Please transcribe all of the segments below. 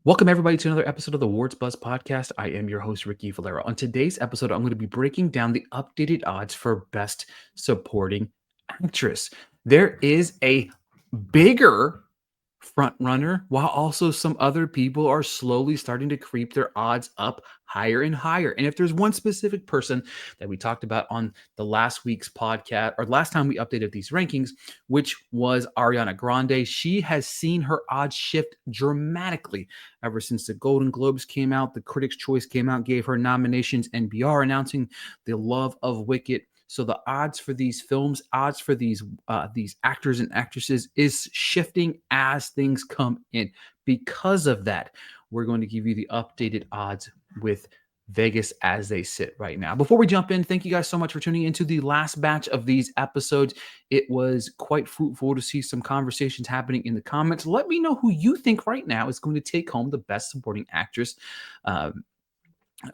Welcome, everybody, to another episode of the Awards Buzz podcast. I am your host, Ricky Valero. On today's episode, I'm going to be breaking down the updated odds for Best Supporting Actress. There is a bigger front runner, while also some other people are slowly starting to creep their odds up higher and higher. And if there's one specific person that we talked about on the last week's podcast, or last time we updated these rankings, which was Ariana Grande, she has seen her odds shift dramatically ever since the Golden Globes came out, the Critics' Choice came out, gave her nominations, NPR announcing the love of Wicked. So the odds for these films, odds for these actors and actresses is shifting as things come in. Because of that, we're going to give you the updated odds with Vegas as they sit right now. Before we jump in, thank you guys so much for tuning into the last batch of these episodes. It was quite fruitful to see some conversations happening in the comments. Let me know who you think right now is going to take home the Best Supporting Actress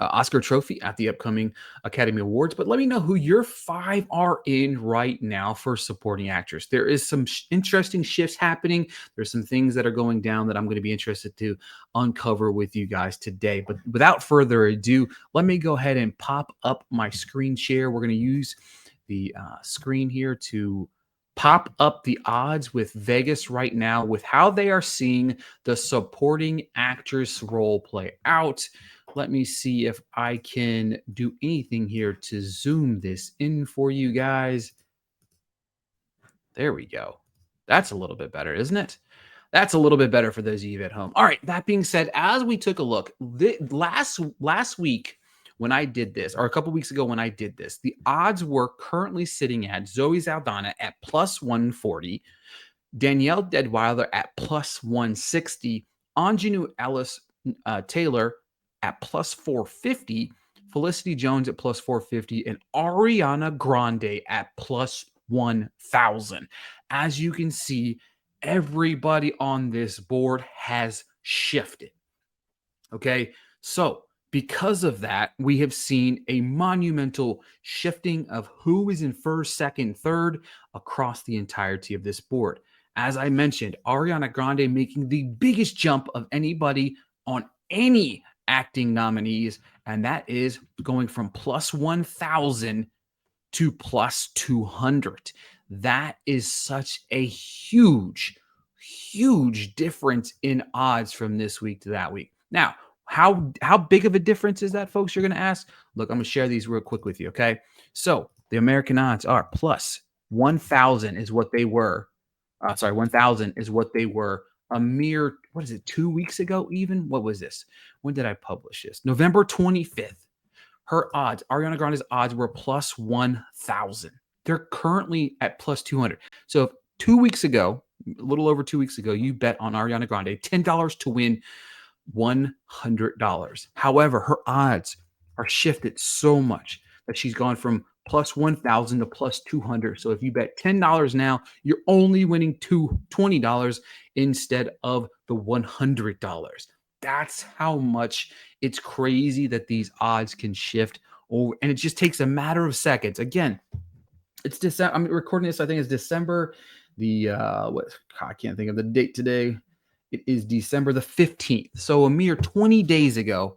Oscar trophy at the upcoming Academy Awards. But let me know who your five are in right now for supporting actress. There is some interesting shifts happening. There's some things that are going down that I'm going to be interested to uncover with you guys today. But without further ado, let me go ahead and pop up my screen share. We're going to use the screen here to pop up the odds with Vegas right now with how they are seeing the supporting actress role play out. Let me see if I can do anything here to zoom this in for you guys. There we go. That's a little bit better, isn't it? That's a little bit better for those of you at home. All right. That being said, as we took a look last week when I did this, or a couple weeks ago when I did this, the odds were currently sitting at Zoe Saldana at plus 140, Danielle Deadweiler at plus 160, Anjanou Ellis-Taylor at plus 450, Felicity Jones at plus 450, and Ariana Grande at plus 1,000. As you can see, everybody on this board has shifted. Okay, so because of that, we have seen a monumental shifting of who is in first, second, third across the entirety of this board. As I mentioned, Ariana Grande making the biggest jump of anybody on any acting nominees, and that is going from plus 1,000 to plus 200. That is such a huge, huge difference in odds from this week to that week. Now, how big of a difference is that, folks? You're going to ask. Look, I'm going to share these real quick with you. Okay, so the American odds are plus 1,000 is what they were. 1,000 is what they were a mere, what is it, 2 weeks ago? Even what was this? When did I publish this? November 25th. Her odds, Ariana Grande's odds were plus 1,000. They're currently at plus 200. So if 2 weeks ago, a little over 2 weeks ago, you bet on Ariana Grande $10 to win $100. However, her odds are shifted so much that she's gone from plus 1,000 to plus 200. So if you bet $10 now, you're only winning $20 instead of the $100. That's how much it's crazy that these odds can shift over. And it just takes a matter of seconds. Again, it's December. I'm recording this. I think it's December. I can't think of the date today. It is December the 15th. So a mere 20 days ago,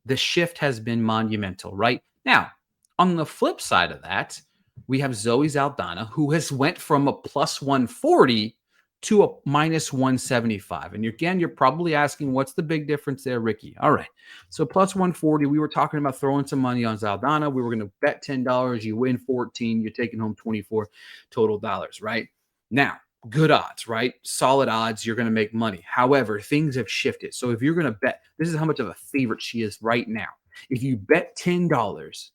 the shift has been monumental, right? Now, on the flip side of that, we have Zoe Saldana, who has went from a plus 140 to a minus 175. And again, you're probably asking, what's the big difference there, Ricky? All right. So plus 140, we were talking about throwing some money on Saldana. We were going to bet $10. You win 14. You're taking home 24 total dollars, right? Now, good odds, right? Solid odds, you're going to make money. However, things have shifted. So if you're going to bet, this is how much of a favorite she is right now. If you bet $10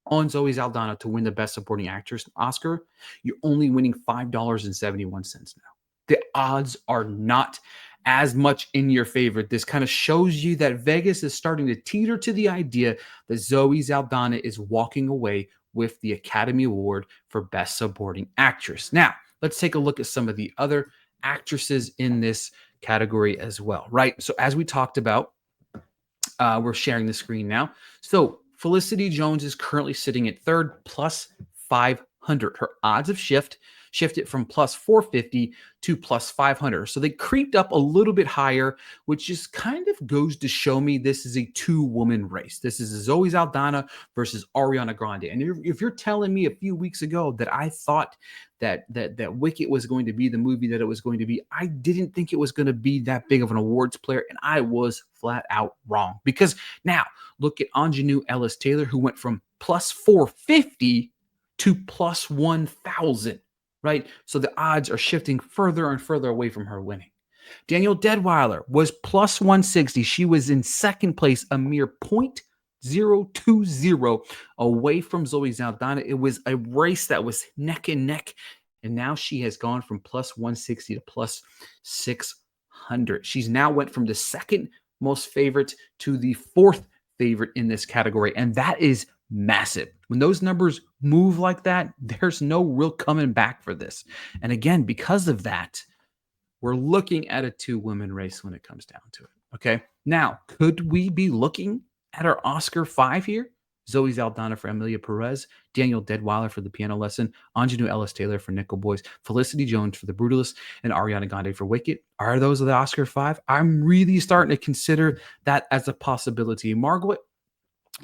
on Zoe Saldana to win the Best Supporting Actress Oscar, you're only winning $5.71 now. The odds are not as much in your favor. This kind of shows you that Vegas is starting to teeter to the idea that Zoe Saldana is walking away with the Academy Award for Best Supporting Actress. Now, let's take a look at some of the other actresses in this category as well, right? So as we talked about, we're sharing the screen now. So Felicity Jones is currently sitting at third plus 500. Her odds have shifted. shifted from plus 450 to plus 500. So they creeped up a little bit higher, which just kind of goes to show me this is a two-woman race. This is Zoe Saldana versus Ariana Grande. And if you're telling me a few weeks ago that I thought that Wicked was going to be the movie that it was going to be, I didn't think it was going to be that big of an awards player, and I was flat out wrong. Because now look at Ingenue Ellis-Taylor, who went from plus 450 to plus 1,000, right? So the odds are shifting further and further away from her winning. Danielle Deadweiler was plus 160. She was in second place, a mere 0.020 away from Zoe Saldana. It was a race that was neck and neck, and now she has gone from plus 160 to plus 600. She's now went from the second most favorite to the fourth favorite in this category, and that is massive. When those numbers move like that, there's no real coming back for this. And again, because of that, we're looking at a two-woman race when it comes down to it. Okay. Now, could we be looking at our Oscar 5 here? Zoe Saldana for Emilia Perez, Danielle Deadweiler for The Piano Lesson, Ingenue Ellis-Taylor for Nickel Boys, Felicity Jones for The Brutalist, and Ariana Grande for Wicked. Are those the Oscar 5? I'm really starting to consider that as a possibility. Margaret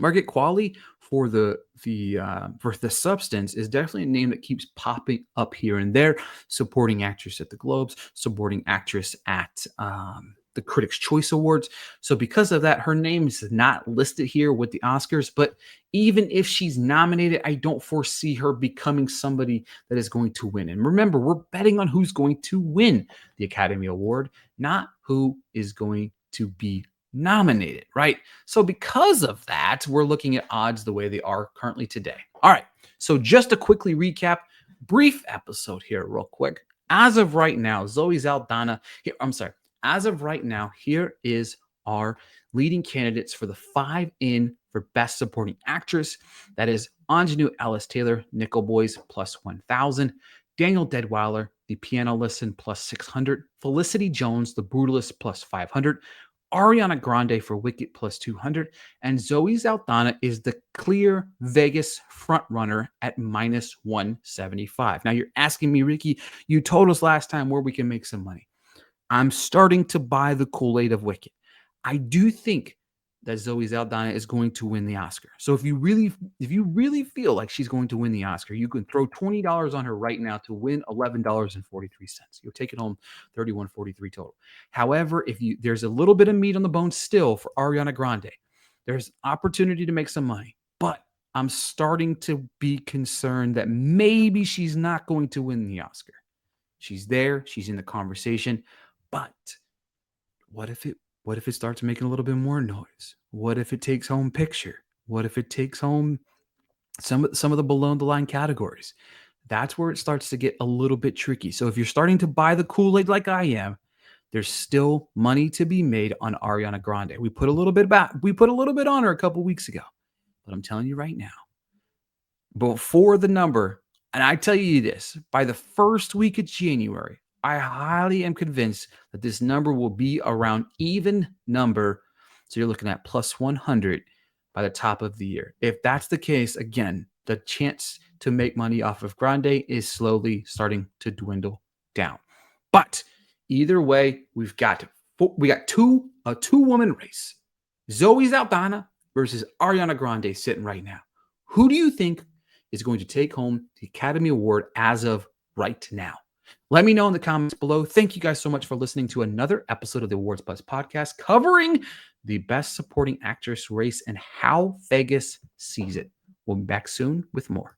Qualley for the Substance is definitely a name that keeps popping up here and there. Supporting actress at the Globes, supporting actress at the Critics' Choice Awards. So because of that, her name is not listed here with the Oscars. But even if she's nominated, I don't foresee her becoming somebody that is going to win. And remember, we're betting on who's going to win the Academy Award, not who is going to be nominated, right? So because of that, we're looking at odds the way they are currently today. All right. So just to quickly recap, brief episode here real quick. As of right now, Zoe Saldana, as of right now, here is our leading candidates for the 5 in for Best Supporting Actress. That is Ingenue Ellis-Taylor, Nickel Boys, plus 1,000. Danielle Deadweiler, The Piano Lesson, plus 600. Felicity Jones, The Brutalist, plus 500. Ariana Grande for Wicked, plus 200. And Zoe Saldana is the clear Vegas frontrunner at minus 175. Now, you're asking me, Ricky, you told us last time where we can make some money. I'm starting to buy the Kool-Aid of Wicked. I do think that Zoe Saldana is going to win the Oscar. So if you really feel like she's going to win the Oscar, you can throw $20 on her right now to win $11.43. You'll take it home $31.43 total. However, there's a little bit of meat on the bone still for Ariana Grande. There's opportunity to make some money, but I'm starting to be concerned that maybe she's not going to win the Oscar. She's there, she's in the conversation, but what if it starts making a little bit more noise? What if it takes home picture? What if it takes home some of the below the line categories? That's where it starts to get a little bit tricky. So if you're starting to buy the Kool-Aid like I am, there's still money to be made on Ariana Grande. We put a little bit on her a couple weeks ago. But I'm telling you right now, before the number, and I tell you this, by the first week of January, I highly am convinced that this number will be around even number. So you're looking at plus 100 by the top of the year. If that's the case, again, the chance to make money off of Grande is slowly starting to dwindle down. But either way, we got a two-woman race. Zoe Saldana versus Ariana Grande sitting right now. Who do you think is going to take home the Academy Award as of right now? Let me know in the comments below. Thank you guys so much for listening to another episode of the Awards Buzz podcast covering the Best Supporting Actress race and how Vegas sees it. We'll be back soon with more.